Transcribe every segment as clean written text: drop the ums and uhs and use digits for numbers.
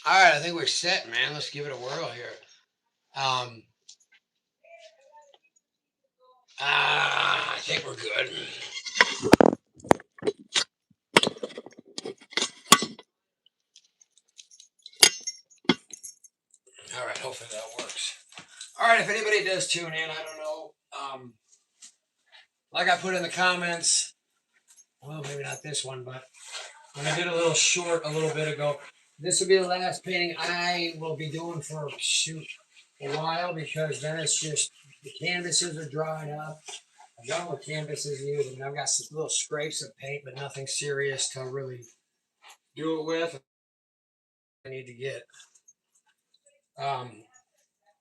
All right, I think we're set, man. Let's give it a whirl here. Um, I think we're good. All right, hopefully that works. All right, if anybody does tune in, I don't know. Like I put in the comments, well, maybe not this one, but when I did a little short a little bit ago, this will be the last painting I will be doing for a while because then it's just the canvases are drying up. I've done what canvases use, and I've got some little scrapes of paint, but nothing serious to really do it with. I need to get um,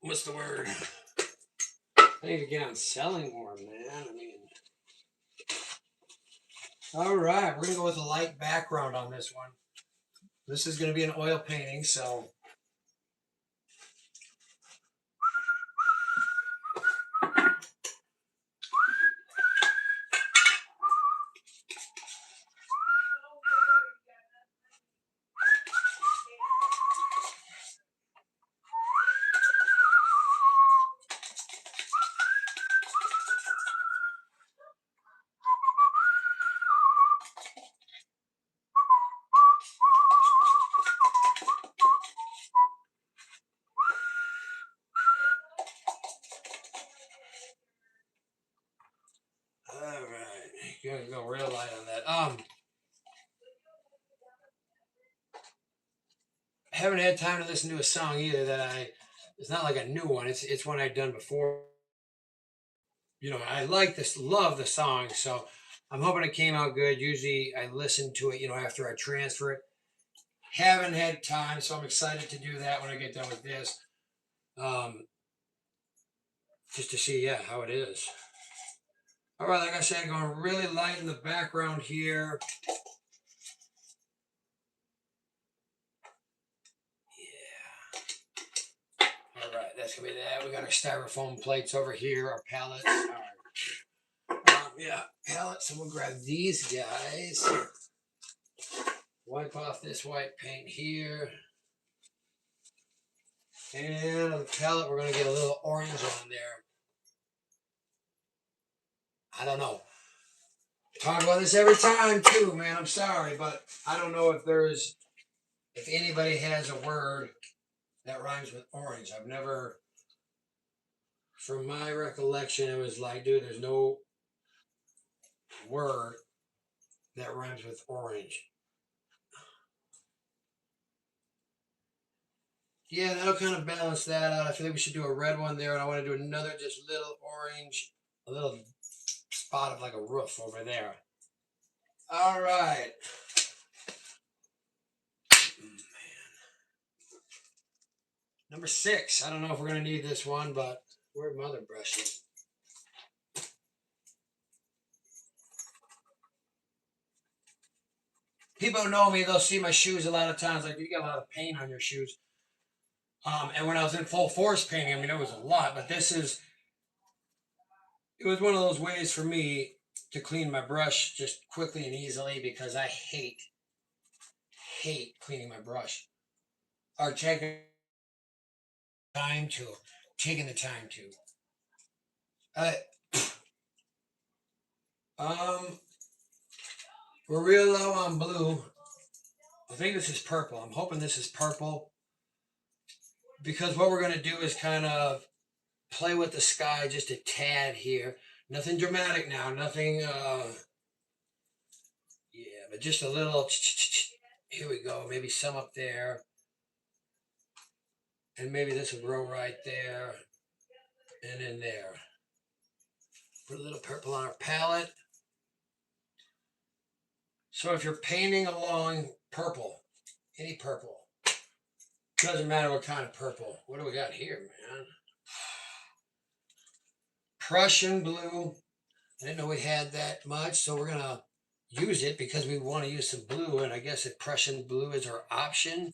what's the word? I need to get on selling more, man. I mean, all right, we're gonna go with a light background on this one. This is gonna be an oil painting, so all right, you're gonna go real light on that. I haven't had time to listen to a song either that I. It's not like a new one. It's one I've done before. You know, I like this, love the song, so I'm hoping it came out good. Usually, I listen to it, after I transfer it. Haven't had time, so I'm excited to do that when I get done with this. Um, just to see, yeah, how it is. All right, like I said, going really light in the background here. Yeah. All right, that's gonna be that. We got our styrofoam plates over here, our pallets. All right. Yeah, pallets. I'm gonna grab these guys. Wipe off this white paint here. And on the palette, we're gonna get a little orange on there. I don't know. Talk about this every time too, man. I'm sorry, but I don't know if anybody has a word that rhymes with orange. I've never, from my recollection, it was like, dude, there's no word that rhymes with orange. Yeah, that'll kind of balance that out. I feel like we should do a red one there, and I want to do another just little orange, a little spot of like a roof over there. All right. Number 6. I don't know if we're going to need this one, but where'd mother brushes? People who know me, they'll see my shoes a lot of times. Like, you got a lot of paint on your shoes. And when I was in full force painting, I mean, it was a lot, but it was one of those ways for me to clean my brush just quickly and easily because I hate cleaning my brush or time to, taking the time to. Uh, um, we're real low on blue. I think this is purple. I'm hoping this is purple because what we're going to do is kind of play with the sky just a tad here. Nothing dramatic now. Nothing. Yeah, but just a little. Here we go. Maybe some up there, and maybe this will grow right there, and in there. Put a little purple on our palette. So if you're painting along purple, any purple, doesn't matter what kind of purple. What do we got here, man? Prussian blue. I didn't know we had that much, so we're gonna use it because we want to use some blue, and I guess if Prussian blue is our option,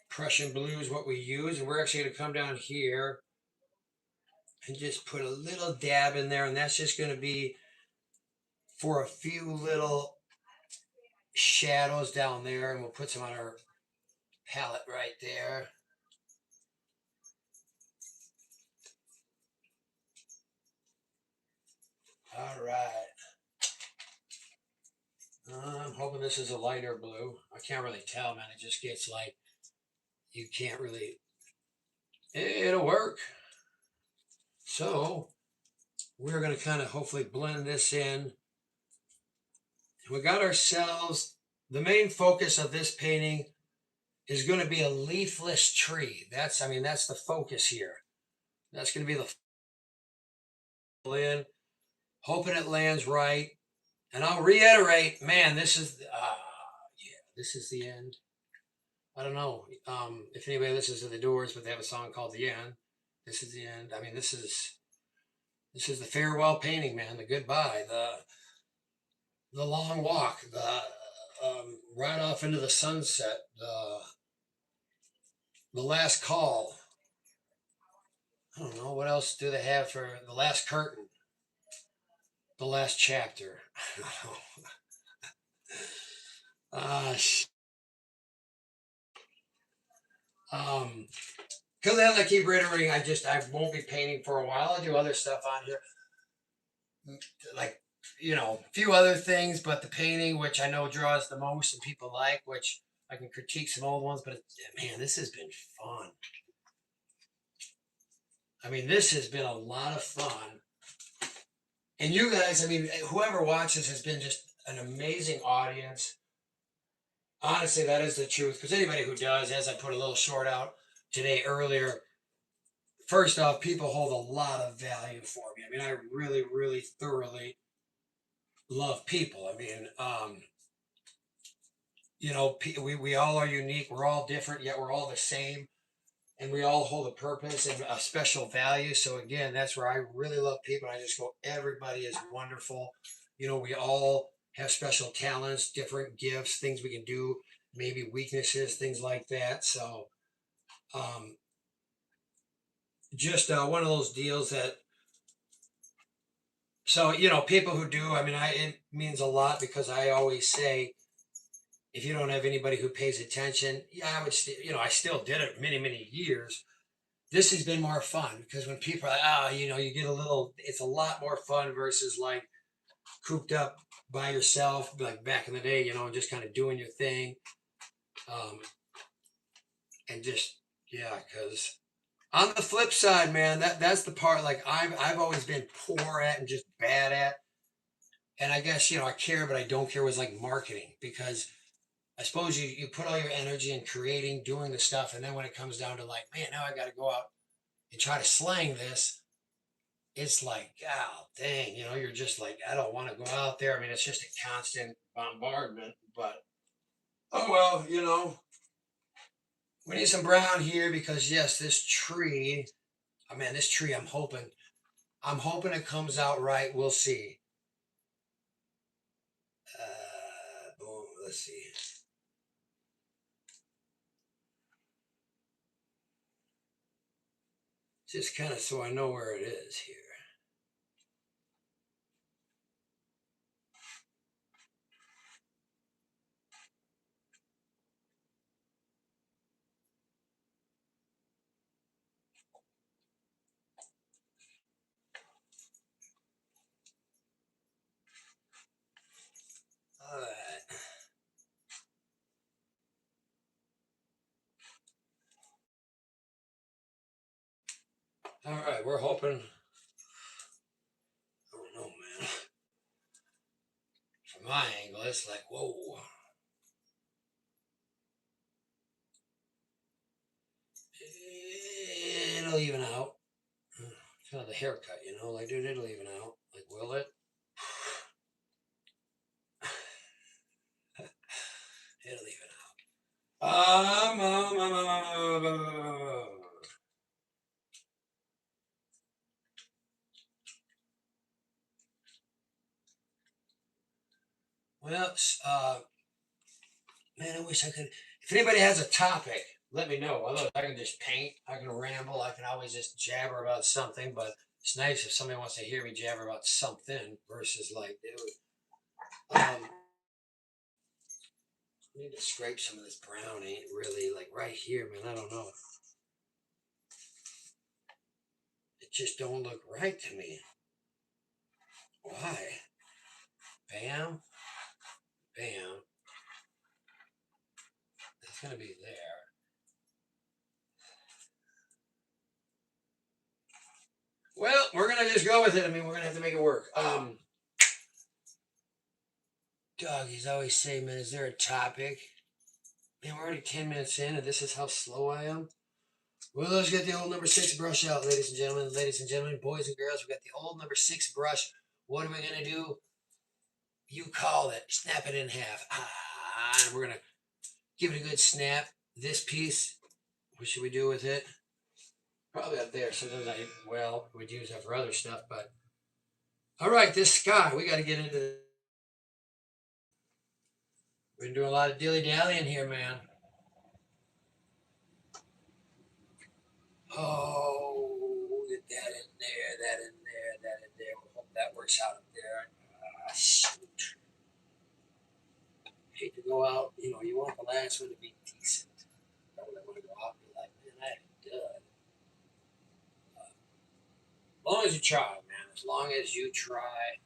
Prussian blue is what we use, and we're actually gonna come down here and just put a little dab in there, and that's just gonna be for a few little shadows down there, and we'll put some on our palette right there. All right. I'm hoping this is a lighter blue. I can't really tell, man. It just gets like, you can't really, it'll work. So we're going to kind of hopefully blend this in. We got ourselves, the main focus of this painting is going to be a leafless tree. That's the focus here. That's going to be the in, hoping it lands right. And I'll reiterate, man, this is, this is the end. I don't know if anybody listens to the Doors, but they have a song called "The End." This is the end. I mean, this is the farewell painting, man. The goodbye, the long walk, the ride off into the sunset, the last call. I don't know what else do they have for the last curtain, the last chapter. I don't know. Because as I keep reiterating, I won't be painting for a while. I do other stuff on here, like a few other things, but the painting, which I know draws the most and people like, which I can critique some old ones, but man, this has been fun. I mean, this has been a lot of fun. And you guys, I mean, whoever watches has been just an amazing audience. Honestly, that is the truth. Because anybody who does, as I put a little short out today earlier, first off, people hold a lot of value for me. I mean, I really, really thoroughly love people. I mean, we all are unique. We're all different, yet we're all the same. And we all hold a purpose and a special value. So again, that's where I really love people. I just go, everybody is wonderful. We all have special talents, different gifts, things we can do, maybe weaknesses, things like that. So um, just one of those deals that, so, people who do, I mean, it means a lot because I always say, if you don't have anybody who pays attention, yeah, I would, I still did it many, many years. This has been more fun because when people are like, you get a little, it's a lot more fun versus like cooped up by yourself, like back in the day, just kind of doing your thing. And just, yeah, because on the flip side, man, that's the part like I've always been poor at and just bad at. And I guess, I care, but I don't care was like marketing because I suppose you put all your energy in creating, doing the stuff. And then when it comes down to like, man, now I got to go out and try to slang this, it's like, oh, dang, you're just like, I don't want to go out there. I mean, it's just a constant bombardment, but oh, well, we need some brown here because yes, this tree, oh man, this tree, I'm hoping it comes out right. We'll see. Boom, let's see. Just kind of so I know where it is here. All right. All right, we're hoping. I don't know, man. From my angle, it's like, whoa. It'll even out. Kind of the haircut, like, dude, it'll even out. Like, will it? It'll even out. Well, man, I wish I could. If anybody has a topic, let me know. Otherwise, I can just paint. I can ramble. I can always just jabber about something. But it's nice if somebody wants to hear me jabber about something versus like, dude. I need to scrape some of this brown. Ain't really like right here, man. I don't know. It just don't look right to me. Why? Bam, bam. It's gonna be there. Well, we're gonna just go with it. I mean, we're gonna have to make it work. Doggies always say, man, is there a topic? Man, we're already 10 minutes in, and this is how slow I am. Well, let's get the old number 6 brush out, ladies and gentlemen. Ladies and gentlemen, boys and girls, we got the old number 6 brush. What are we gonna do? You call it. Snap it in half. And we're gonna give it a good snap. This piece, what should we do with it? Probably up there. Sometimes we'd use that for other stuff, but all right, this sky, we got to get into. We've been doing a lot of dilly dallying here, man. Oh, get that in there, that in there, that in there. We hope that works out up there. Shoot. Hate to go out, you want the last one to be decent. I don't want to go out and be like, man, I am done. As long as you try, man. As long as you try.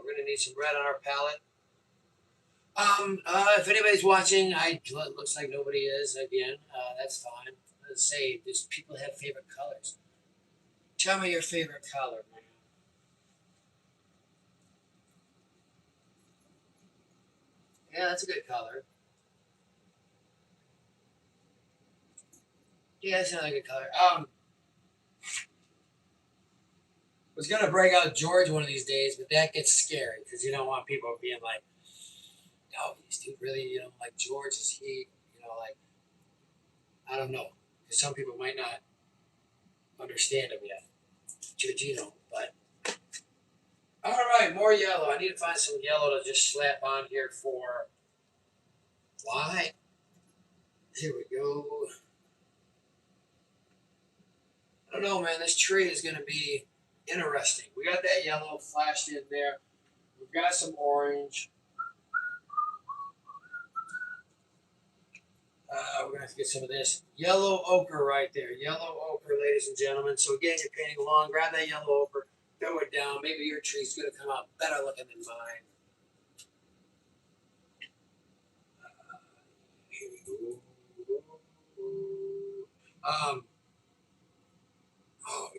We're gonna need some red on our palette. If anybody's watching, looks like nobody is again. That's fine. Let's say, does people have favorite colors? Tell me your favorite color, man. Yeah, that's a good color. Yeah, that's another good color. Was gonna break out George one of these days, but that gets scary because you don't want people being like, "No, he's too really, like George is he, like I don't know." Because some people might not understand him yet, Georgino. But all right, more yellow. I need to find some yellow to just slap on here for why. Here we go. I don't know, man. This tree is going to be interesting. We got that yellow flashed in there. We've got some orange. We're going to have to get some of this yellow ochre right there. Yellow ochre, ladies and gentlemen. So again, you're painting along. Grab that yellow ochre. Throw it down. Maybe your tree's going to come out better looking than mine. Here we go.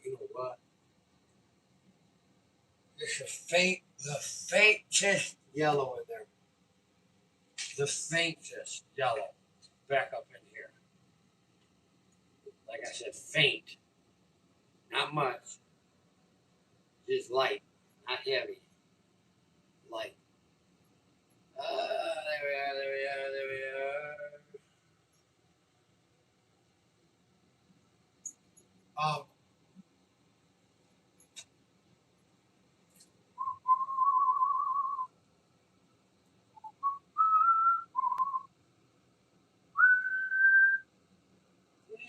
You know what? There's the faintest yellow in there. The faintest yellow. Back up in here. Like I said, faint. Not much. Just light. Not heavy. Light. There we are, there we are, there we are.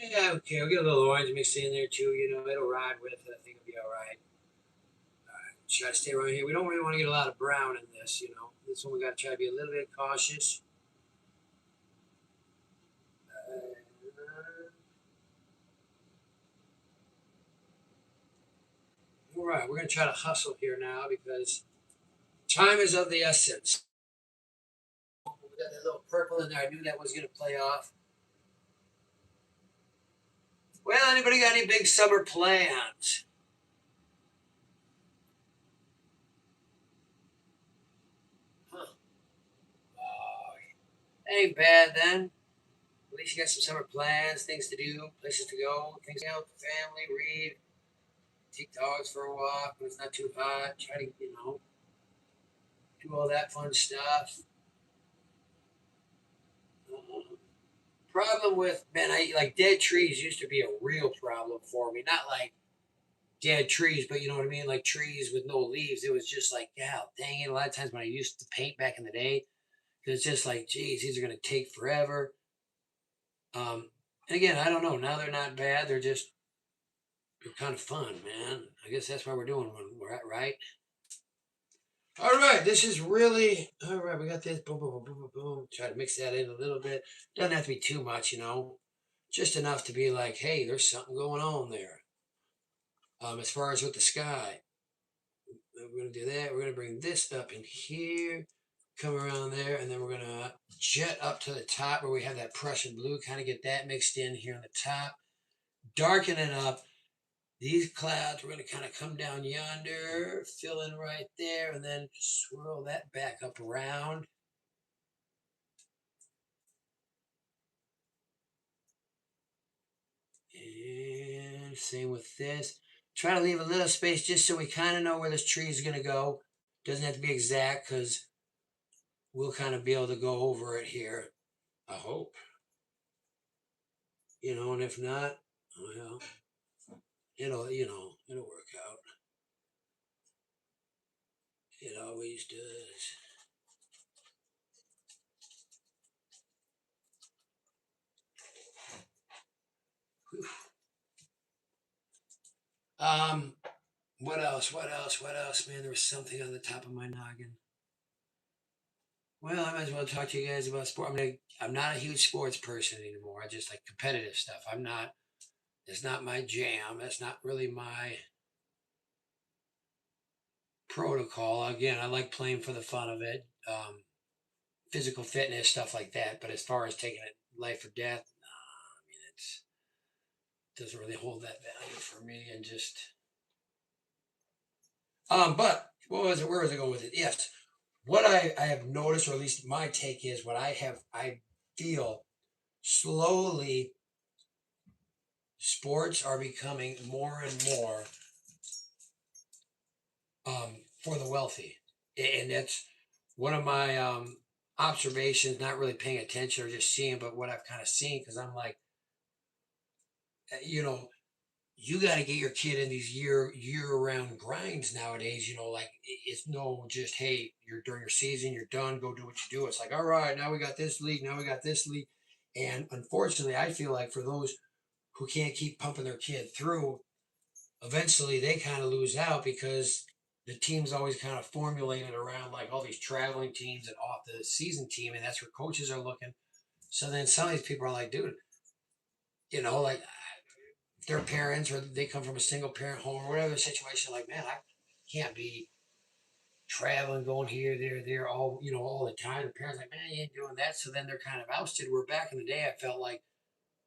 Yeah, okay, we'll get a little orange mixed in there too, it'll ride with it. I think it'll be alright. Should I stay around here? We don't really want to get a lot of brown in this. This one we got to try to be a little bit cautious. All right, we're going to try to hustle here now because time is of the essence. We got that little purple in there. I knew that was going to play off. Well, anybody got any big summer plans? Huh. Ain't bad then. At least you got some summer plans, things to do, places to go, things out with the family, read, take dogs for a walk when it's not too hot, try to, do all that fun stuff. Um, Problem with, man, I like dead trees used to be a real problem for me. Not like dead trees, but you know what I mean? Like trees with no leaves. It was just like, yeah, dang it. A lot of times when I used to paint back in the day, it's just like, geez, these are going to take forever. And again, I don't know. Now they're not bad. They're just They're kind of fun, man. I guess that's why we're doing one, right? All right, this is really all right. We got this. Boom, boom, boom, boom, boom, boom. Try to mix that in a little bit. Doesn't have to be too much, just enough to be like, hey, there's something going on there. As far as with the sky, we're gonna do that. We're gonna bring this up in here, come around there, and then we're gonna jet up to the top where we have that Prussian blue. Kind of get that mixed in here on the top. Darken it up. These clouds, we're going to kind of come down yonder, fill in right there, and then swirl that back up around. And same with this. Try to leave a little space just so we kind of know where this tree is going to go. Doesn't have to be exact because we'll kind of be able to go over it here. I hope. And if not, well, it'll work out. It always does. Whew. What else? What else? What else? Man, there was something on the top of my noggin. Well, I might as well talk to you guys about sport. I'm not a huge sports person anymore. I just like competitive stuff. I'm not. It's not my jam. That's not really my protocol. Again, I like playing for the fun of it, physical fitness stuff like that. But as far as taking it life or death, nah, I mean it doesn't really hold that value for me. And just but what was it? Where was I going with it? Yes, what I have noticed, or at least my take is, what I feel slowly sports are becoming more and more for the wealthy, and that's one of my observations. Not really paying attention or just seeing, but what I've kind of seen because I'm like, you know, you got to get your kid in these year round grinds nowadays. Like it's no just hey, you're during your season, you're done, go do what you do. It's like all right, now we got this league, now we got this league, and unfortunately, I feel like for those who can't keep pumping their kid through, eventually they kind of lose out because the team's always kind of formulated around like all these traveling teams and off the season team, and that's where coaches are looking. So then some of these people are like, dude, like their parents or they come from a single parent home or whatever the situation. Like, man, I can't be traveling, going here, there, all the time. The parents like, man, you ain't doing that. So then they're kind of ousted. Where back in the day, I felt like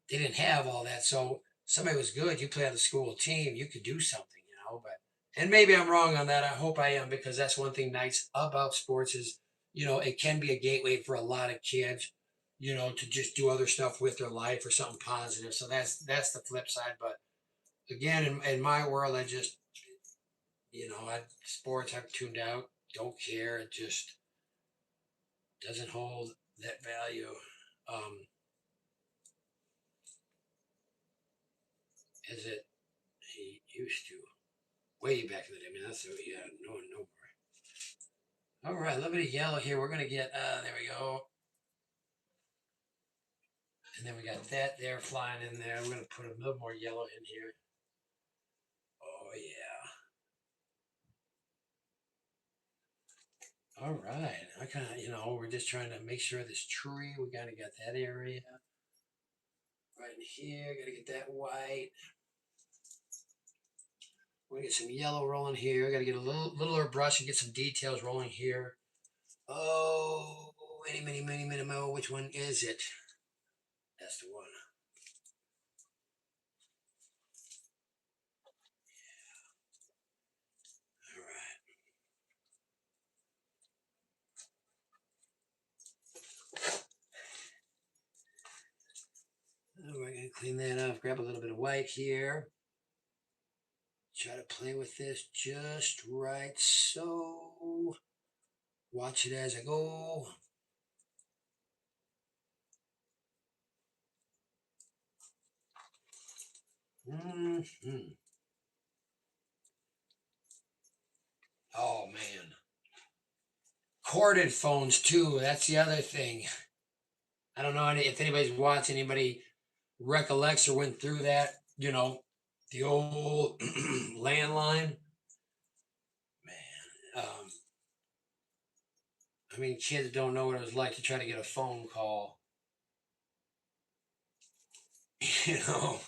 they didn't have all that. So somebody was good. You play on the school team, you could do something. But and maybe I'm wrong on that. I hope I am because that's one thing nice about sports is it can be a gateway for a lot of kids. To just do other stuff with their life or something positive. So that's the flip side. But again, in my world, I just sports I've tuned out. Don't care. It just doesn't hold that value as it used to. Way back in the day. I mean, that's yeah, no more. All right, a little bit of yellow here. We're gonna get there we go, and then we got that there flying in there. We're gonna put a little more yellow in here. Oh yeah. All right. I kind of we're just trying to make sure this tree. We gotta get that area right in here. Gotta get that white. We're gonna get some yellow rolling here. Gotta get a littler brush and get some details rolling here. Oh, many, mo. Which one is it? That's the one. All right. We're going to clean that up. Grab a little bit of white here. Try to play with this just right. So watch it as I go. Mm-hmm. Oh, man. Corded phones, too. That's the other thing. I don't know if anybody's watched, anybody recollects or went through that, the old landline, man. I mean, kids don't know what it was like to try to get a phone call. You know,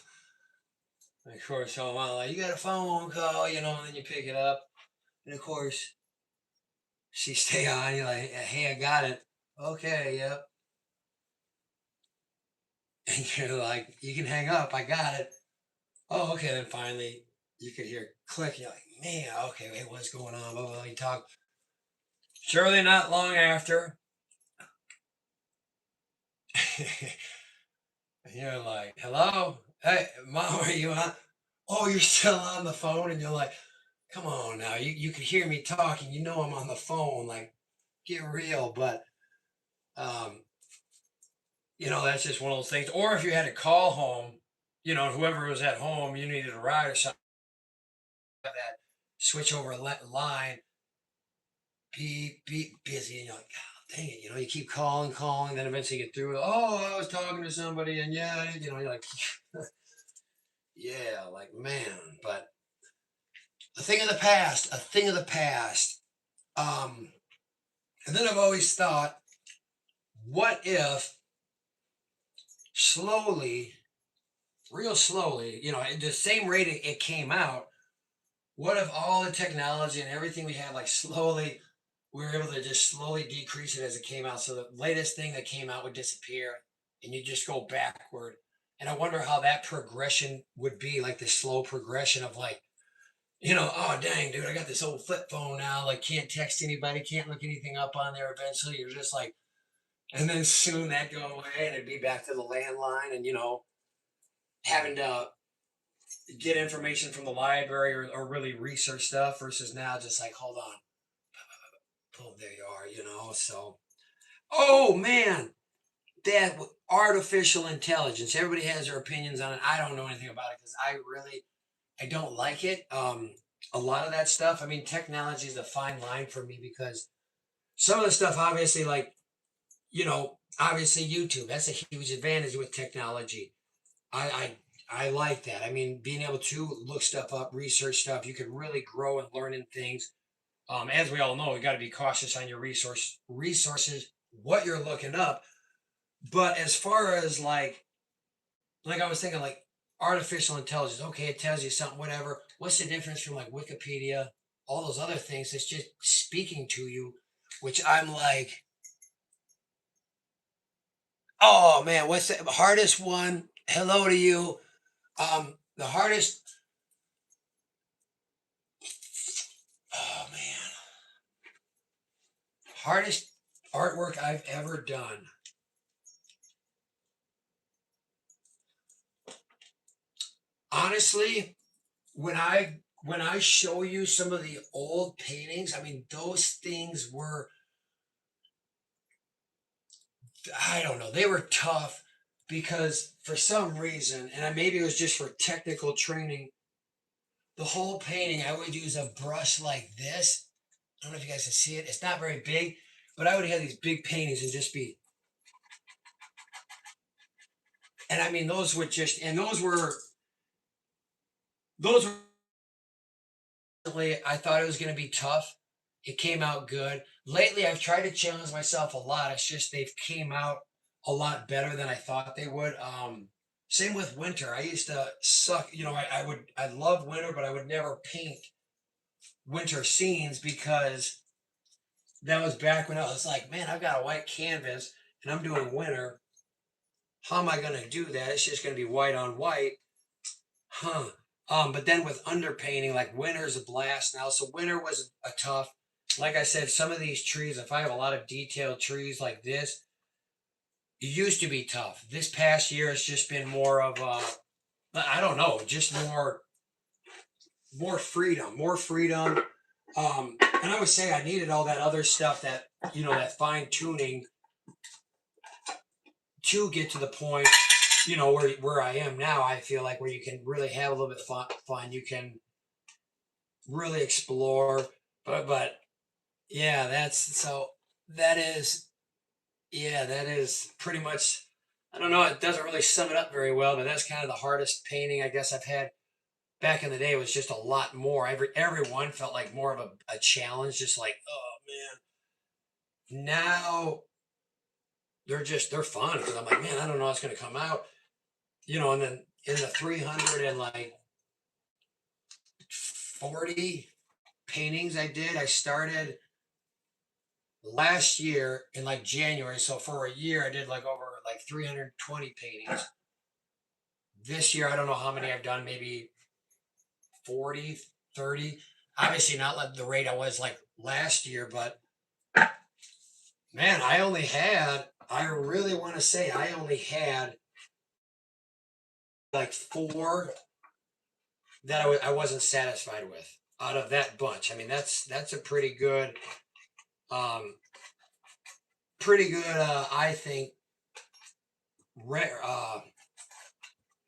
of course, so well, like, you got a phone call, you know, and then you pick it up, and of course, she stay on. You're like, hey, I got it. Okay, yep. And you're like, you can hang up. I got it. Oh, okay. Then finally, you could hear click. You're like, man, okay, wait, what's going on? Blah, blah, blah. You talk. Surely not long after, you're like, hello? Hey, mom, are you on? Oh, you're still on the phone? And you're like, come on now. You can hear me talking. You know I'm on the phone. Like, get real. But, um, that's just one of those things. Or if you had to call home, whoever was at home, you needed a ride or something, that switch over line, beep, beep, busy. And you're like, God, dang it. You keep calling, then eventually you get through. Oh, I was talking to somebody. And yeah, you're like, yeah, like, man. But a thing of the past, a thing of the past. Um, and then I've always thought, what if slowly, real slowly, at the same rate it came out, what if all the technology and everything we had, like, slowly, we were able to just slowly decrease it as it came out, so the latest thing that came out would disappear, and you just go backward. And I wonder how that progression would be, like the slow progression of, like, oh dang, dude, I got this old flip phone now, like, can't text anybody, can't look anything up on there. Eventually, you're just like, and then soon that go away, and it'd be back to the landline, and having to get information from the library, or really research stuff, versus now just like, hold on, oh, there you are, so. Oh man, that artificial intelligence, everybody has their opinions on it. I don't know anything about it because I don't like it. A lot of that stuff, I mean, technology is a fine line for me, because some of the stuff, obviously, like, obviously YouTube, that's a huge advantage with technology. I like that. I mean, being able to look stuff up, research stuff, you can really grow and learn in things. As we all know, you got to be cautious on your resources, what you're looking up. But as far as, like I was thinking, like, artificial intelligence, okay, it tells you something, whatever. What's the difference from, like, Wikipedia, all those other things? It's just speaking to you, which I'm like, oh man, what's the hardest one? Hello to you. The hardest. Oh man, hardest artwork I've ever done. Honestly, when I show you some of the old paintings, I mean, those things were, I don't know, they were tough, because for some reason, and maybe it was just for technical training, the whole painting I would use a brush like this. I don't know if you guys can see it. It's not very big, but I would have these big paintings and just be, and I mean, those would just, and those were, I thought it was going to be tough. It came out good. Lately, I've tried to challenge myself a lot. It's just they've came out a lot better than I thought they would. Same with winter. I used to suck. I love winter, but I would never paint winter scenes, because that was back when I was like, man, I've got a white canvas and I'm doing winter. How am I going to do that? It's just going to be white on white. Huh. But then with underpainting, like, winter's a blast now. So winter was a tough. Like I said, some of these trees, if I have a lot of detailed trees like this, it used to be tough. This past year, it's just been more of I don't know, just more freedom, more freedom. And I would say I needed all that other stuff, that that fine tuning, to get to the point, where I am now. I feel like where you can really have a little bit fun. You can really explore, but yeah, that is, yeah, that is pretty much. I don't know. It doesn't really sum it up very well, but that's kind of the hardest painting I guess I've had. back in the day, it was just a lot more. Everyone felt like more of a challenge, just like, oh man. Now they're fun because I'm like, man, I don't know how it's gonna come out. And then in the 340 paintings I did, I started last year in like January. So for a year I did like over like 320 paintings. This year I don't know how many I've done, maybe 40, 30. Obviously not like the rate I was like last year, but man, I really want to say I only had like four that I wasn't satisfied with out of that bunch. I mean, that's a um, I think, rare, what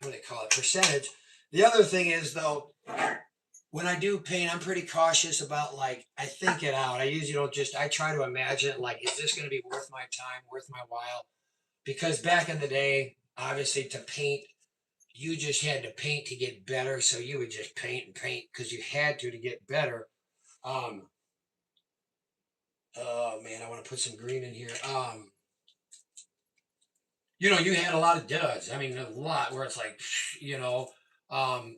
do they call it, percentage. The other thing is though, when I do paint, I'm pretty cautious about like I think it out. I usually don't just I try to imagine like, is this going to be worth my time, worth my while? Because back in the day, obviously to paint, you just had to paint to get better. So you would just paint and paint because you had to get better. Um, oh man, I want to put some green in here. You had a lot of duds. I mean, a lot where it's like, you know, um,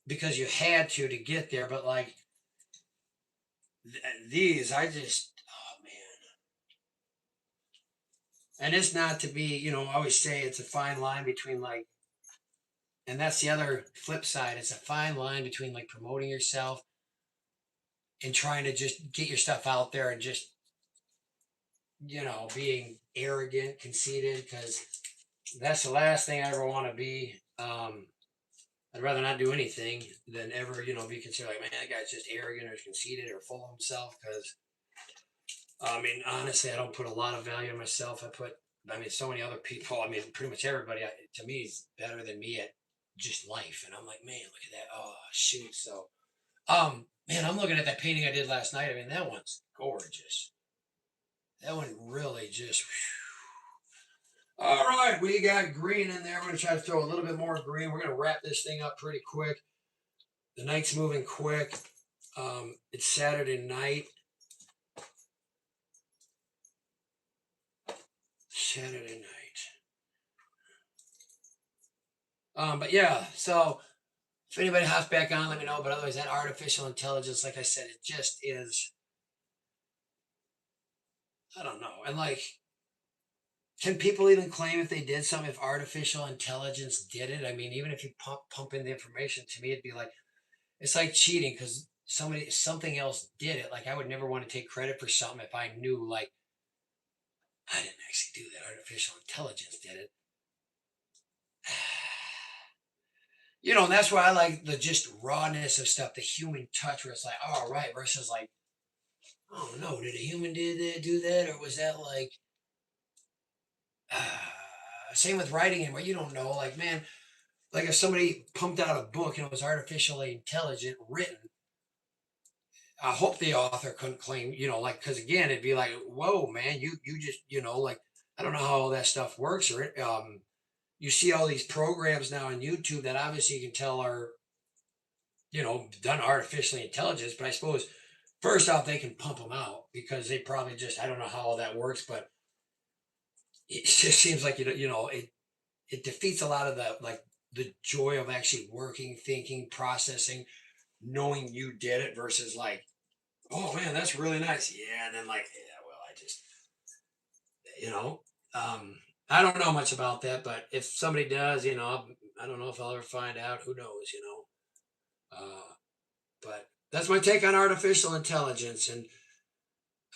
because you had to get there. But like these, oh man. And it's not to be, I always say it's a fine line between like, and that's the other flip side. It's a fine line between like promoting yourself and trying to just get your stuff out there and just, being arrogant, conceited, because that's the last thing I ever want to be. I'd rather not do anything than ever, be considered like, man, that guy's just arrogant or conceited or full of himself. Because, I mean, honestly, I don't put a lot of value in myself. I mean, so many other people, I mean, pretty much everybody, to me, is better than me at just life. And I'm like, man, look at that. Oh, shoot. So, man, I'm looking at that painting I did last night. I mean, that one's gorgeous. That one really just. All right, we got green in there. We're going to try to throw a little bit more green. We're going to wrap this thing up pretty quick. The night's moving quick. It's Saturday night. Saturday night. But yeah, so if anybody hops back on, let me know. But otherwise, that artificial intelligence, like I said, it just is. I don't know. And like, can people even claim if they did something if artificial intelligence did it? I mean, even if you pump in the information, to me, it'd be like it's like cheating because something else did it. Like I would never want to take credit for something if I knew like I didn't actually do that. Artificial intelligence did it. And that's why I like the just rawness of stuff, the human touch, where it's like, oh right, versus like, oh no, did a human do that, or was that like, same with writing and where you don't know, like man, like if somebody pumped out a book and it was artificially intelligent written, I hope the author couldn't claim, like, because again, it'd be like, whoa, man, you just, like, I don't know how all that stuff works, or you see all these programs now on YouTube that obviously you can tell are, done artificially intelligence, but I suppose first off they can pump them out because they probably just, I don't know how all that works, but it just seems like it defeats a lot of the joy of actually working, thinking, processing, knowing you did it versus like, oh man, that's really nice. Yeah, and then like, yeah, well, I just, you know, um, I don't know much about that, but if somebody does, I don't know if I'll ever find out. Who knows, but that's my take on artificial intelligence, and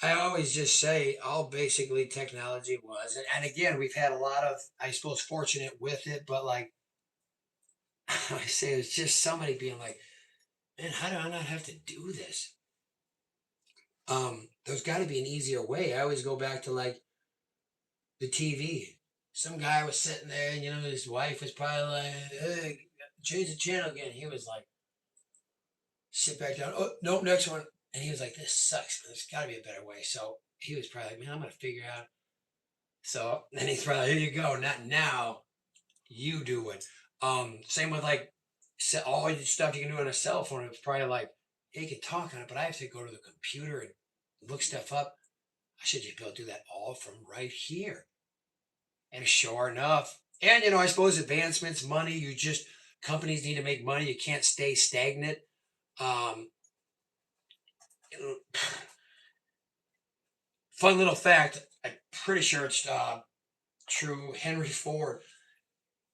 I always just say all basically technology was, and again, we've had a lot of, I suppose, fortunate with it, but like I say, it's just somebody being like, man, how do I not have to do this? There's got to be an easier way. I always go back to like the TV. Some guy was sitting there, and his wife was probably like, "Hey, change the channel again." He was like, "Sit back down." Oh, nope, next one. And he was like, "This sucks. There's got to be a better way." So he was probably like, "Man, I'm gonna figure out." So then he's probably, "Here you go. Not now. You do it." Same with like all the stuff you can do on a cell phone. It's probably like, yeah, you can talk on it, but I have to go to the computer and look stuff up. I should just be able to do that all from right here. And sure enough, and I suppose advancements, money, companies need to make money. You can't stay stagnant. Um, Fun little fact, I'm pretty sure it's true. Henry Ford,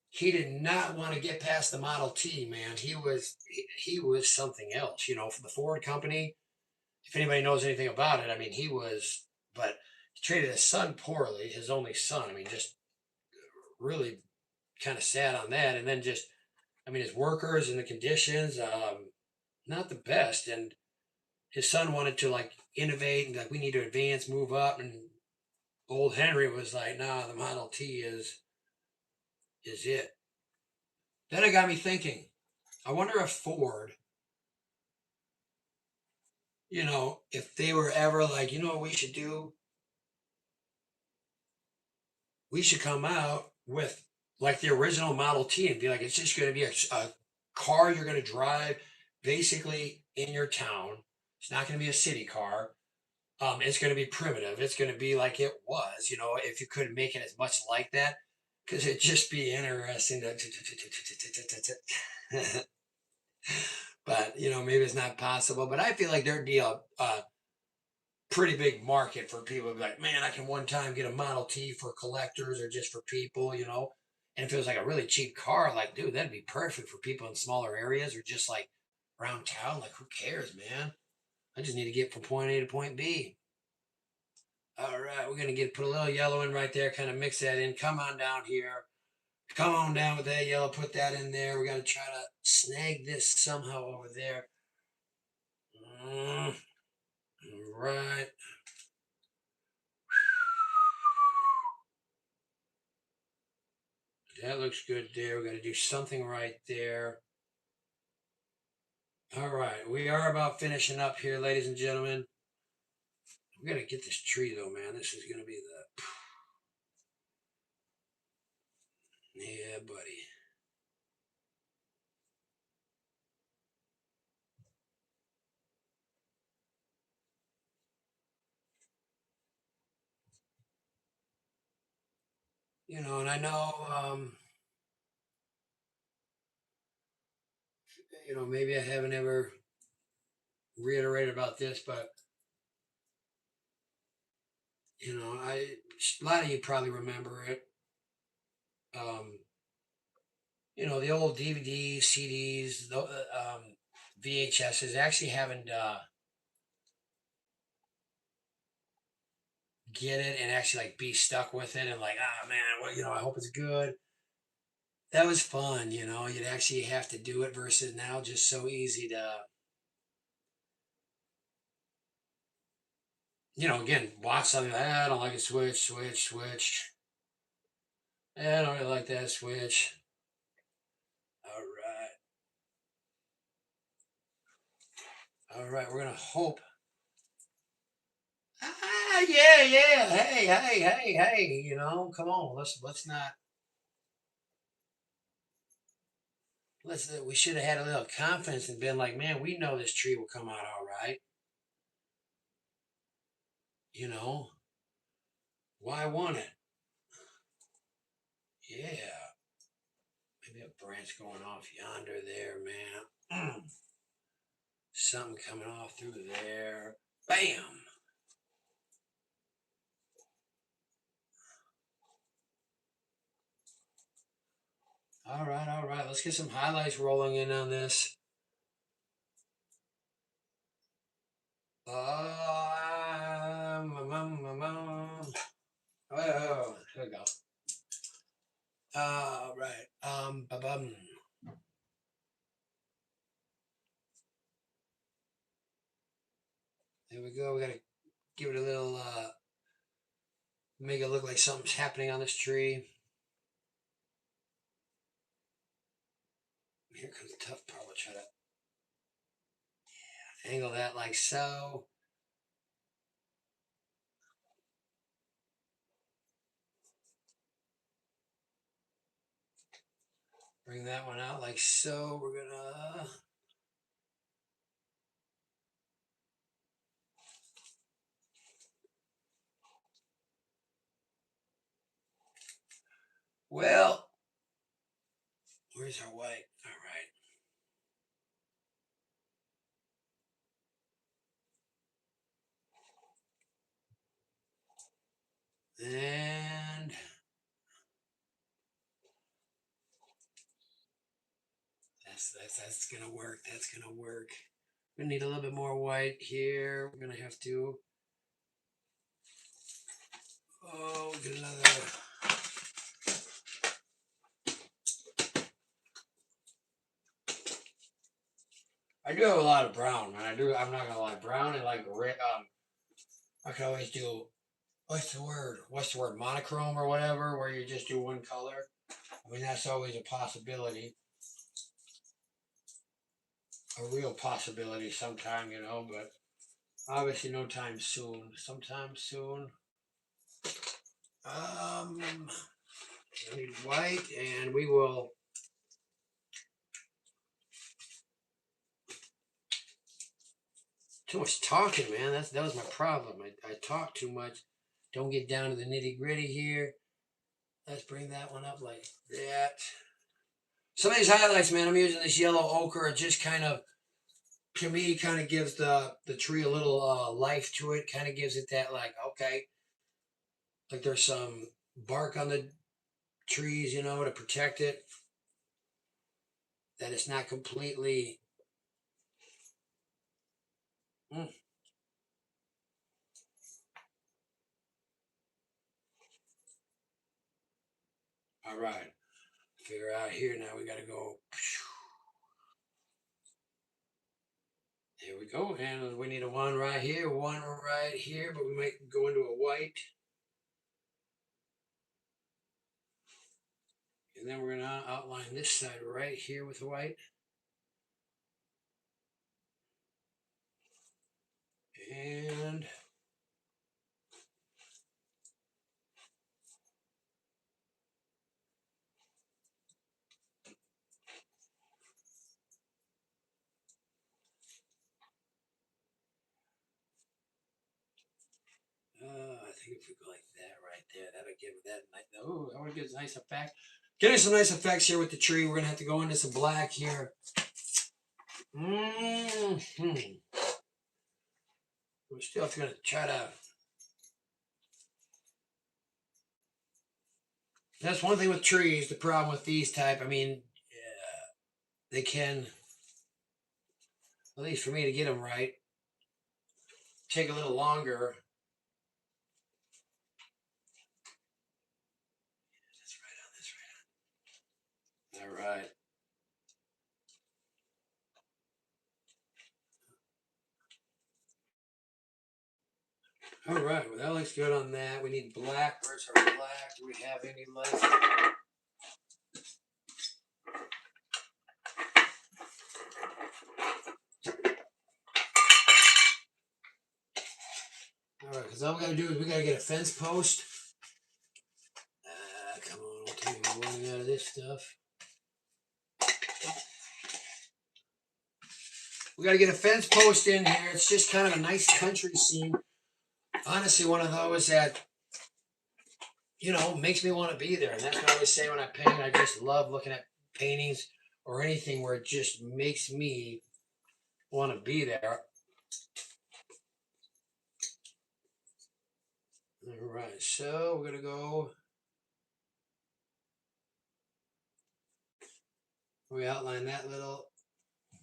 he did not want to get past the Model T, man. He was something else, for the Ford company. If anybody knows anything about it, I mean, but he treated his son poorly, his only son. I mean, just really kind of sad on that. And then I mean, his workers and the conditions, not the best. And his son wanted to like innovate and like we need to advance, move up. And old Henry was like, "Nah, the Model T is it." Then it got me thinking. I wonder if Ford, if they were ever like, what we should do? We should come out with like the original Model T and be like, it's just going to be a car you're going to drive basically in your town. It's not going to be a city car. It's going to be primitive. It's going to be like it was, if you could make it as much like that, because it'd just be interesting. But, maybe it's not possible. But I feel like there'd be a pretty big market for people to be like, man, I can one time get a Model T for collectors or just for people. And if it was like a really cheap car, like, dude, that'd be perfect for people in smaller areas or just like around town. Like, who cares, man? I just need to get from point A to point B. All right, we're gonna put a little yellow in right there, kind of mix that in. Come on down here. Come on down with that yellow. Put that in there. We gotta try to snag this somehow over there. Right. That looks good there. We gotta do something right there. All right, we are about finishing up here, ladies and gentlemen. We gotta get this tree though, man. This is gonna be yeah, buddy. And I know, maybe I haven't ever reiterated about this, but a lot of you probably remember it. Um, the old DVDs, CDs, VHSs actually having to get it and actually like be stuck with it and like, ah man, well, I hope it's good. That was fun, you'd actually have to do it versus now just so easy to, again, watch something like, I don't like it, switch. I don't really like that, switch. All right. All right, we're gonna hope. Yeah. Hey. Come on. Let's not. We should have had a little confidence and been like, man, we know this tree will come out all right. You know, why want it? Yeah. Maybe a branch going off yonder there, man. Something coming off through there. Bam. All right. Let's get some highlights rolling in on this. Oh, here we go. Right. Ba-bum. There we go. We gotta give it a little, make it look like something's happening on this tree. Here comes the tough part. We'll try to angle that like so. Bring that one out like so. We're gonna well, where's our white? All right. And that's gonna work. That's gonna work. We need a little bit more white here. We're gonna have to get another. I do have a lot of brown, man. I do. I'm not gonna lie, brown and like red. I can always do. What's the word? What's the word? Monochrome or whatever, where you just do one color. I mean, that's always a possibility, a real possibility sometime, but obviously no time soon. Sometime soon. I need white, and we will. Too much talking, man. That was my problem. I talk too much. Don't get down to the nitty gritty here. Let's bring that one up like that. Some of these highlights, man, I'm using this yellow ochre. It just kind of, to me, kind of gives the tree a little life to it. Kind of gives it that, like, okay, like there's some bark on the trees, to protect it. That it's not completely. Mm, all right. Figure out here now. We got to go. There we go. And we need a one right here, one right here, but we might go into a white. And then we're going to outline this side right here with white. And I think if we go like that right there, that'll give it that nice. Oh, that would give a nice effect. Getting some nice effects here with the tree. We're going to have to go into some black here. Mm-hmm. We're still going to try to. That's one thing with trees. The problem with these type, I mean, they can, at least for me to get them right, take a little longer. That's right on this right. All right. All right. Well, that looks good on that. We need black. Where's our black? Do we have any left? All right. Because all we got to do is we got to get a fence post. Come on. We'll take one out of this stuff. We got to get a fence post in here. It's just kind of a nice country scene. Honestly, one of those that, makes me want to be there. And that's what I always say when I paint. I just love looking at paintings or anything where it just makes me want to be there. All right, so we're gonna go. We outline that little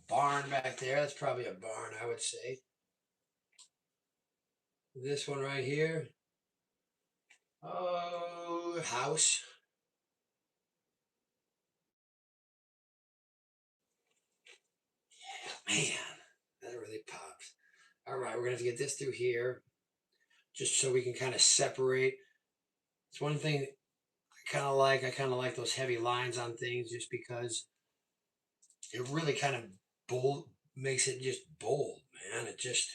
barn back there. That's probably a barn, I would say. This one right here. Oh, house. Man, that really pops. All right, we're gonna have to get this through here, just so we can kind of separate. It's one thing I kind of like. I kind of like those heavy lines on things, just because it really kind of bold makes it just bold, man. It just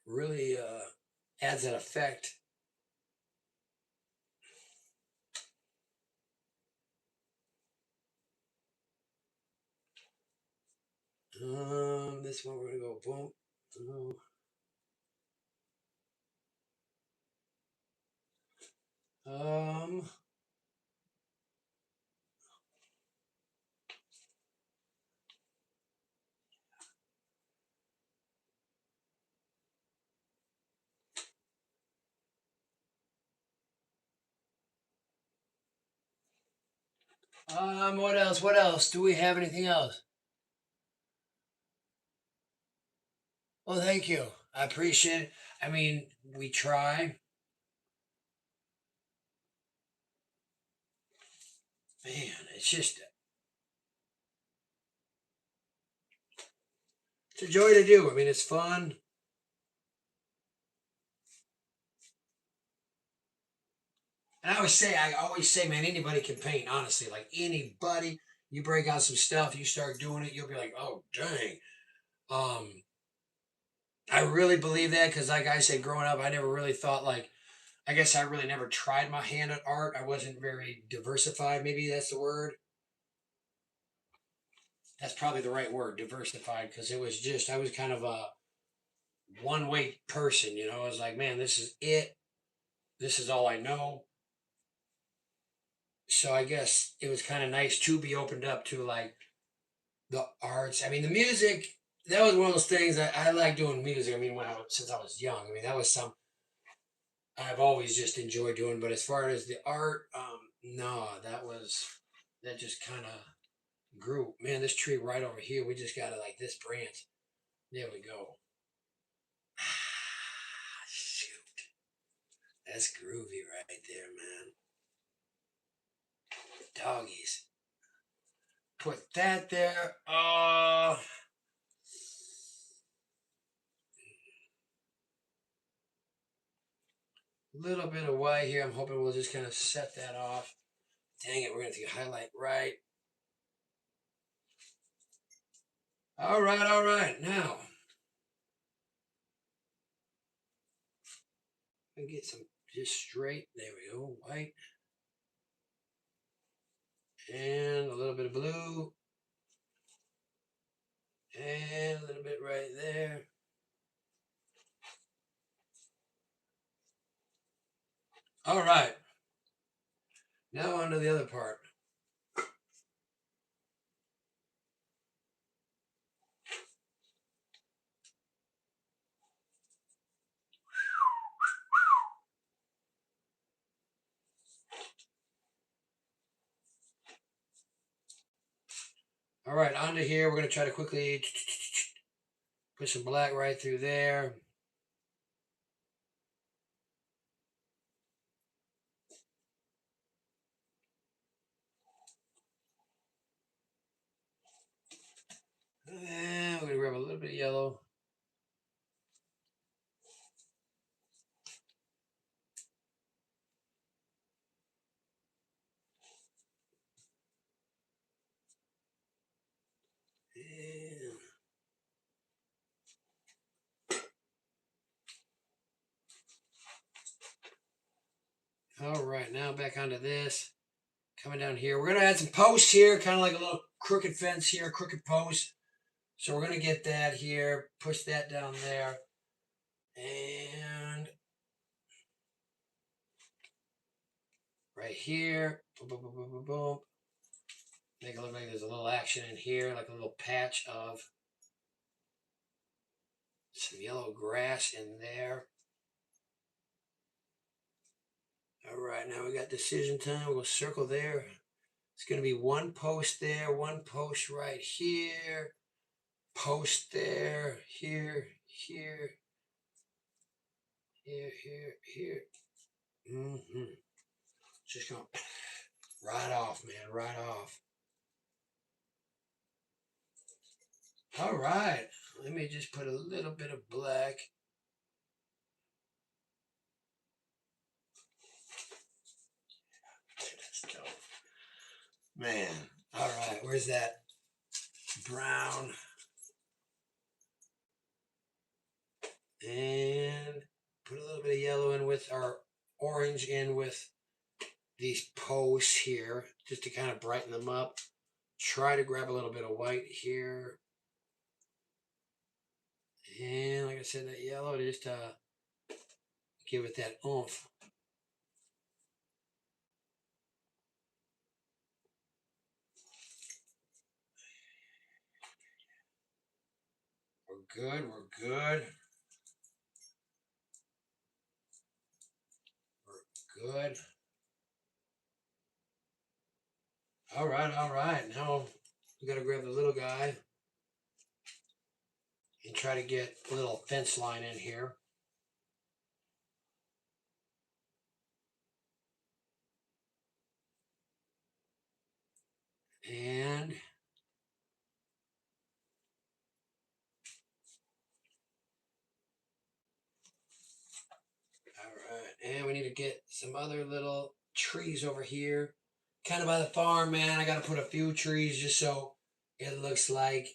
really adds that effect. This one we're gonna go boom. Um, what else? What else? Do we have anything else? Well, thank you. I appreciate it. I mean, we try. Man, it's a joy to do. I mean, it's fun. And I always say, man, anybody can paint, honestly. Like anybody, you break out some stuff, you start doing it, you'll be like, oh, dang. Um, I really believe that because, like I said, growing up, I never really thought, like, I guess I really never tried my hand at art. I wasn't very diversified. Maybe that's the word. That's probably the right word, diversified, because it was just, I was kind of a one way person, you know? I was like, man, this is it. This is all I know. So I guess it was kind of nice to be opened up to like the arts. I mean, the music, that was one of those things that I like doing music. I mean, since I was young, I mean, that was some I've always just enjoyed doing. But as far as the art, no, that just kind of grew. Man, this tree right over here, we just got it like this branch. There we go. Ah, shoot. That's groovy right there, man. Doggies. Put that there. Little bit of white here. I'm hoping we'll just kind of set that off. Dang it, we're going to highlight right. All right, all right. Now, I get some just straight. There we go. White. And a little bit of blue. And a little bit right there. All right. Now on to the other part. All right, onto here. We're going to try to quickly put some black right through there. And we're going to grab a little bit of yellow. And all right, now back onto this. Coming down here. We're going to add some posts here, kind of like a little crooked fence here, crooked post. So we're going to get that here, push that down there. And right here, boom, boom, boom, boom, boom, boom. Make it look like there's a little action in here, like a little patch of some yellow grass in there. All right, now we got decision time. We'll circle there. It's going to be one post there, one post right here, post there, here, here, here. Mm-hmm. Just going right off, man, right off. All right, let me just put a little bit of black. Let's go. Man, all right, where's that brown? And put a little bit of yellow in with our orange in with these posts here just to kind of brighten them up. Try to grab a little bit of white here. I said, that yellow just to give it that oomph. We're good. We're good. We're good. All right, all right. Now we got to grab the little guy and try to get a little fence line in here. And all right, and we need to get some other little trees over here, kind of by the farm, man. I got to put a few trees just so it looks like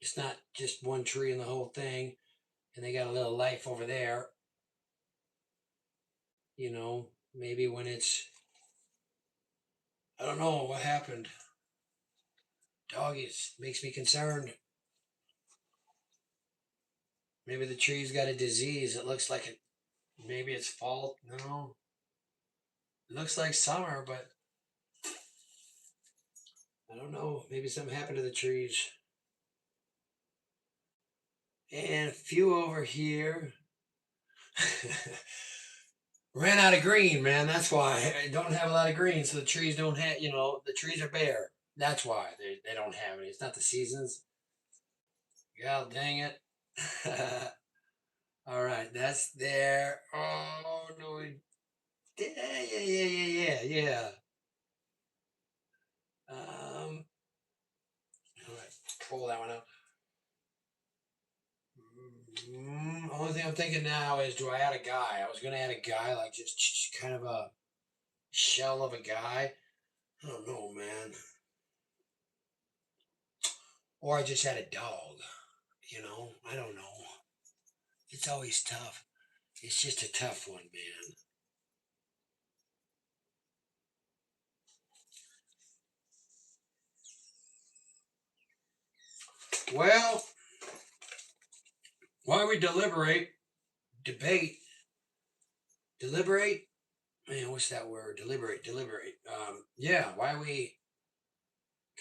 it's not just one tree in the whole thing. And they got a little life over there. You know, maybe when it's, I don't know what happened. Doggies makes me concerned. Maybe the tree's got a disease. It looks like it. Maybe it's fall. No, it looks like summer, but I don't know. Maybe something happened to the trees. And a few over here. Ran out of green, man. That's why I don't have a lot of green. So the trees don't have, the trees are bare. That's why they don't have any. It's not the seasons. God dang it. All right, that's there. Oh, no. Yeah. All right, pull that one out. Only thing I'm thinking now is, do I add a guy? I was gonna add a guy, like just kind of a shell of a guy. I don't know, man. Or I just add a dog. I don't know. It's always tough. It's just a tough one, man. Well, while we deliberate. Man, what's that word? Deliberate. Yeah, why we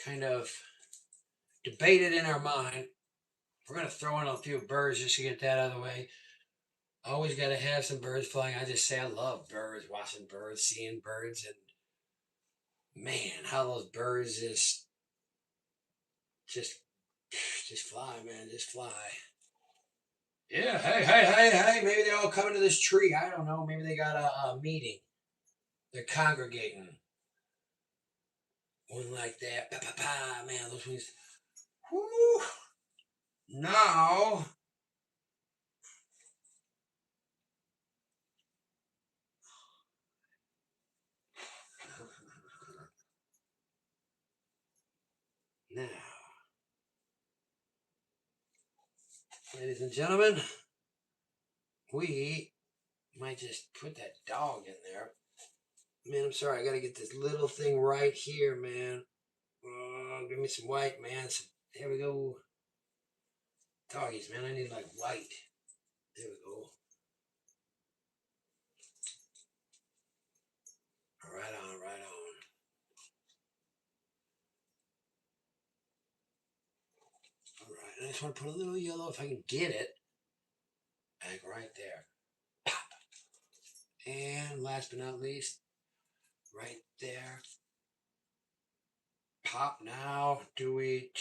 kind of debate it in our mind. We're gonna throw in a few birds just to get that out of the way. Always got to have some birds flying. I just say I love birds, watching birds, seeing birds, and man, how those birds just just fly, man, just fly. Yeah, hey. Maybe they're all coming to this tree. I don't know. Maybe they got a meeting. They're congregating. One like that. Pa, pa, pa, man, those wings. Whoo! Now. Now, ladies and gentlemen, we might just put that dog in there. Man, I'm sorry. I got to get this little thing right here, man. Give me some white, man. There we go. Doggies, man. I need like white. There we go. Right on, right on. All right. I just want to put a little yellow if I can get it. Like right there. And last but not least, right there. Pop now. Do we?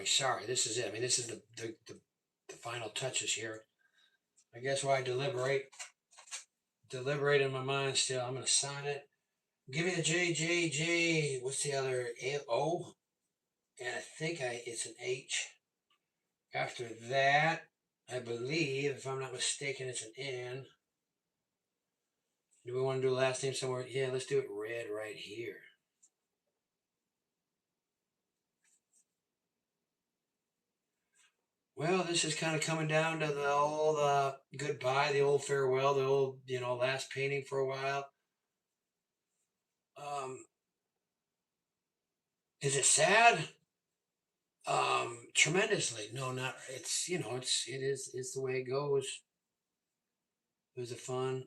Sorry. This is it. I mean, this is the final touches here. I guess why I deliberate in my mind still. I'm going to sign it. Give me the J. What's the other? O? And I think it's an H. After that, I believe, if I'm not mistaken, it's an N. Do we want to do last name somewhere? Yeah, let's do it red right here. Well, this is kind of coming down to the old goodbye, the old farewell, the old, last painting for a while. Um, is it sad? Tremendously. No, not. It's it's the way it goes. It was a fun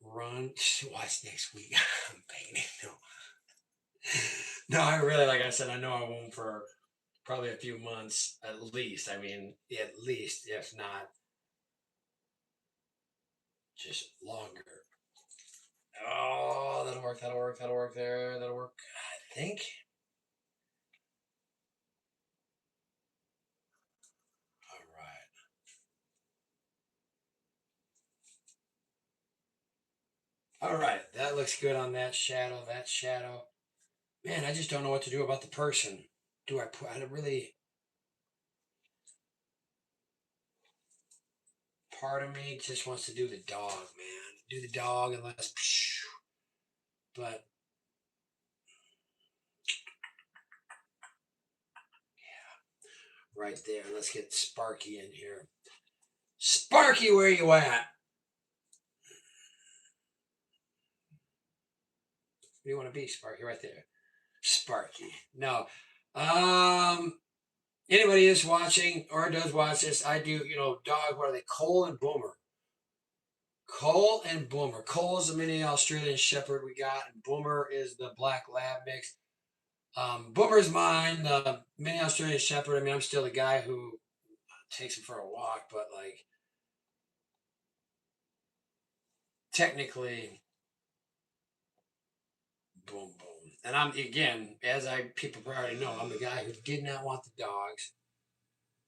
run. Watch next week. I'm painting. No, no, I really, like I said, I know I won't for probably a few months at least. I mean, at least, if not just longer. Oh, that'll work. That'll work. That'll work there. That'll work. I think. All right. All right. That looks good on that shadow. That shadow. Man, I just don't know what to do about the person. Do I put? I don't really. Part of me just wants to do the dog, man. Do the dog unless. But right there. Let's get Sparky in here. Sparky, where you at? Where do you want to be, Sparky? Right there. Sparky. No. Um. Anybody is watching or does watch this, I do. Dog. What are they? Cole and Boomer. Cole and Boomer. Cole's the mini Australian Shepherd we got, and Boomer is the Black Lab mix. Boomer's mine. The mini Australian Shepherd. I mean, I'm still the guy who takes him for a walk, but like technically, boom, boom. And I'm again, as I people already know, I'm the guy who did not want the dogs,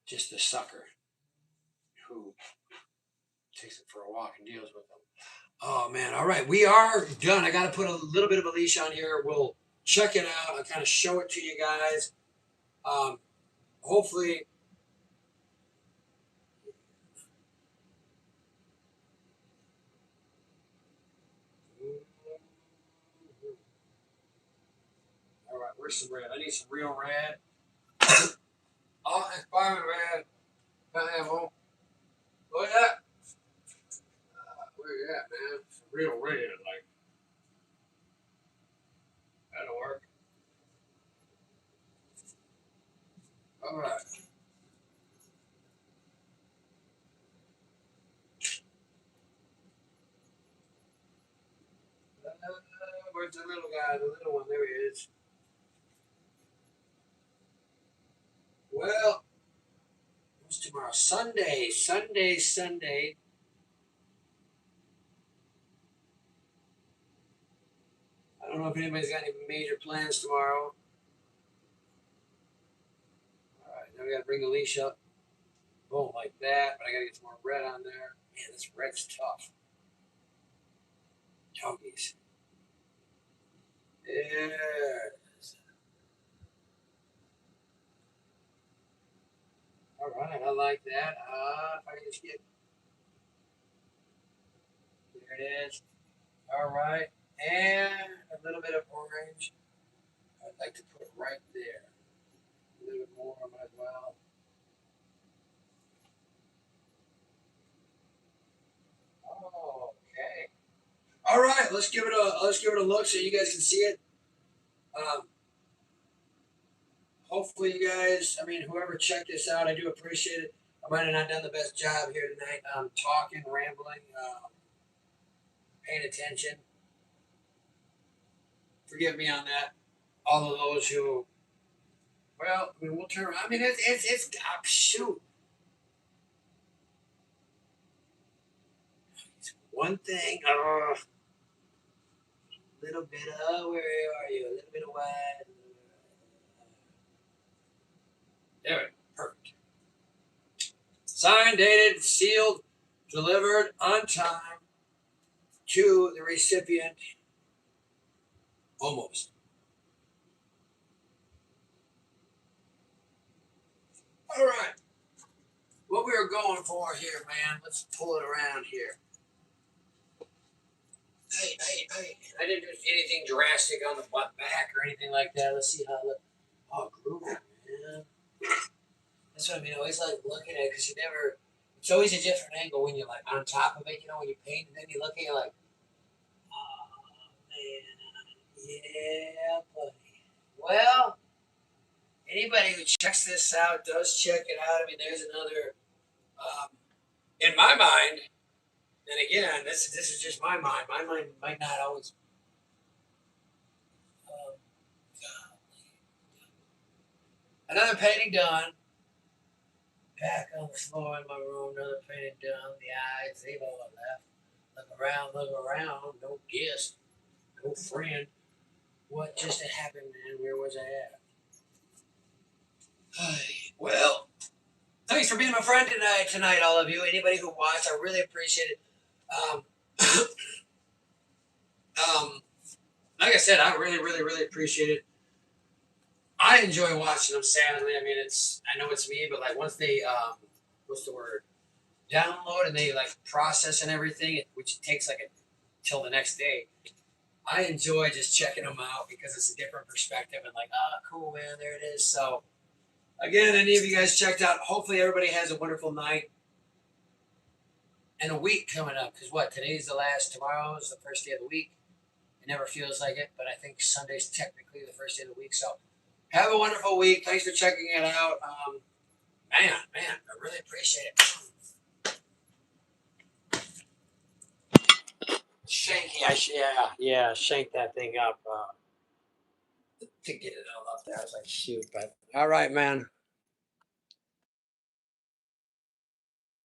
just the sucker who takes them for a walk and deals with them. Oh man! All right, we are done. I got to put a little bit of a leash on here. We'll check it out. I'll kind of show it to you guys. Hopefully, all right. Where's some red? I need some real red. Oh, it's fire red. Can I have home? Oh yeah. Where you at, man? Some real red, like that'll work. All right. Where's the little guy? The little one. There he is. Well, what's tomorrow? Sunday. Sunday. Sunday. I don't know if anybody's got any major plans tomorrow. All right. Now we got to bring the leash up. Boom, like that. But I got to get some more red on there. Man, this red's tough. Doggies. Yeah. All right. I like that. If I can just get. There it is. All right. And a little bit of orange. I'd like to put right there. A little bit more as well. Oh, okay. All right, let's give it a look so you guys can see it. Um, Hopefully, you guys. I mean, whoever checked this out, I do appreciate it. I might have not done the best job here tonight. Talking, rambling, paying attention. Forgive me on that. All of those who, well, I mean, we'll turn around. I mean, shoot. It's one thing. Little bit of where are you? A little bit of white. There, perfect. Signed, dated, sealed, delivered on time to the recipient. Almost. All right. What we were going for here, man. Let's pull it around here. Hey. I didn't do anything drastic on the butt back or anything like that. Let's see how it looks. Oh, groovy, man. That's what I mean. I always like looking at it because you never. It's always a different angle when you're like on top of it. You know, when you paint, and then you look at it like, oh man, yeah, buddy. Well, anybody who checks this out does check it out. I mean, there's another. Um, in my mind, and again, this is just my mind. My mind might not always. Um, another painting done. Back on the floor in my room. Another painting done. The eyes, they've all left. Look around, look around. No guest, no friend. What just happened, man? Where was I at? Well, thanks for being my friend tonight, all of you. Anybody who watched, I really appreciate it. Um, um, like I said, I really, really, really appreciate it. I enjoy watching them. Sadly, I mean, I know it's me, but like once they what's the word? Download and they like process and everything, which takes like till the next day. I enjoy just checking them out because it's a different perspective and like, oh, cool, man, there it is. So, again, any of you guys checked out, hopefully everybody has a wonderful night and a week coming up. Because what, today's the last, tomorrow is the first day of the week. It never feels like it, but I think Sunday's technically the first day of the week. So, have a wonderful week. Thanks for checking it out. Man, I really appreciate it. Shank, yeah, shank that thing up to get it all up there. I was like, shoot, but all right, man.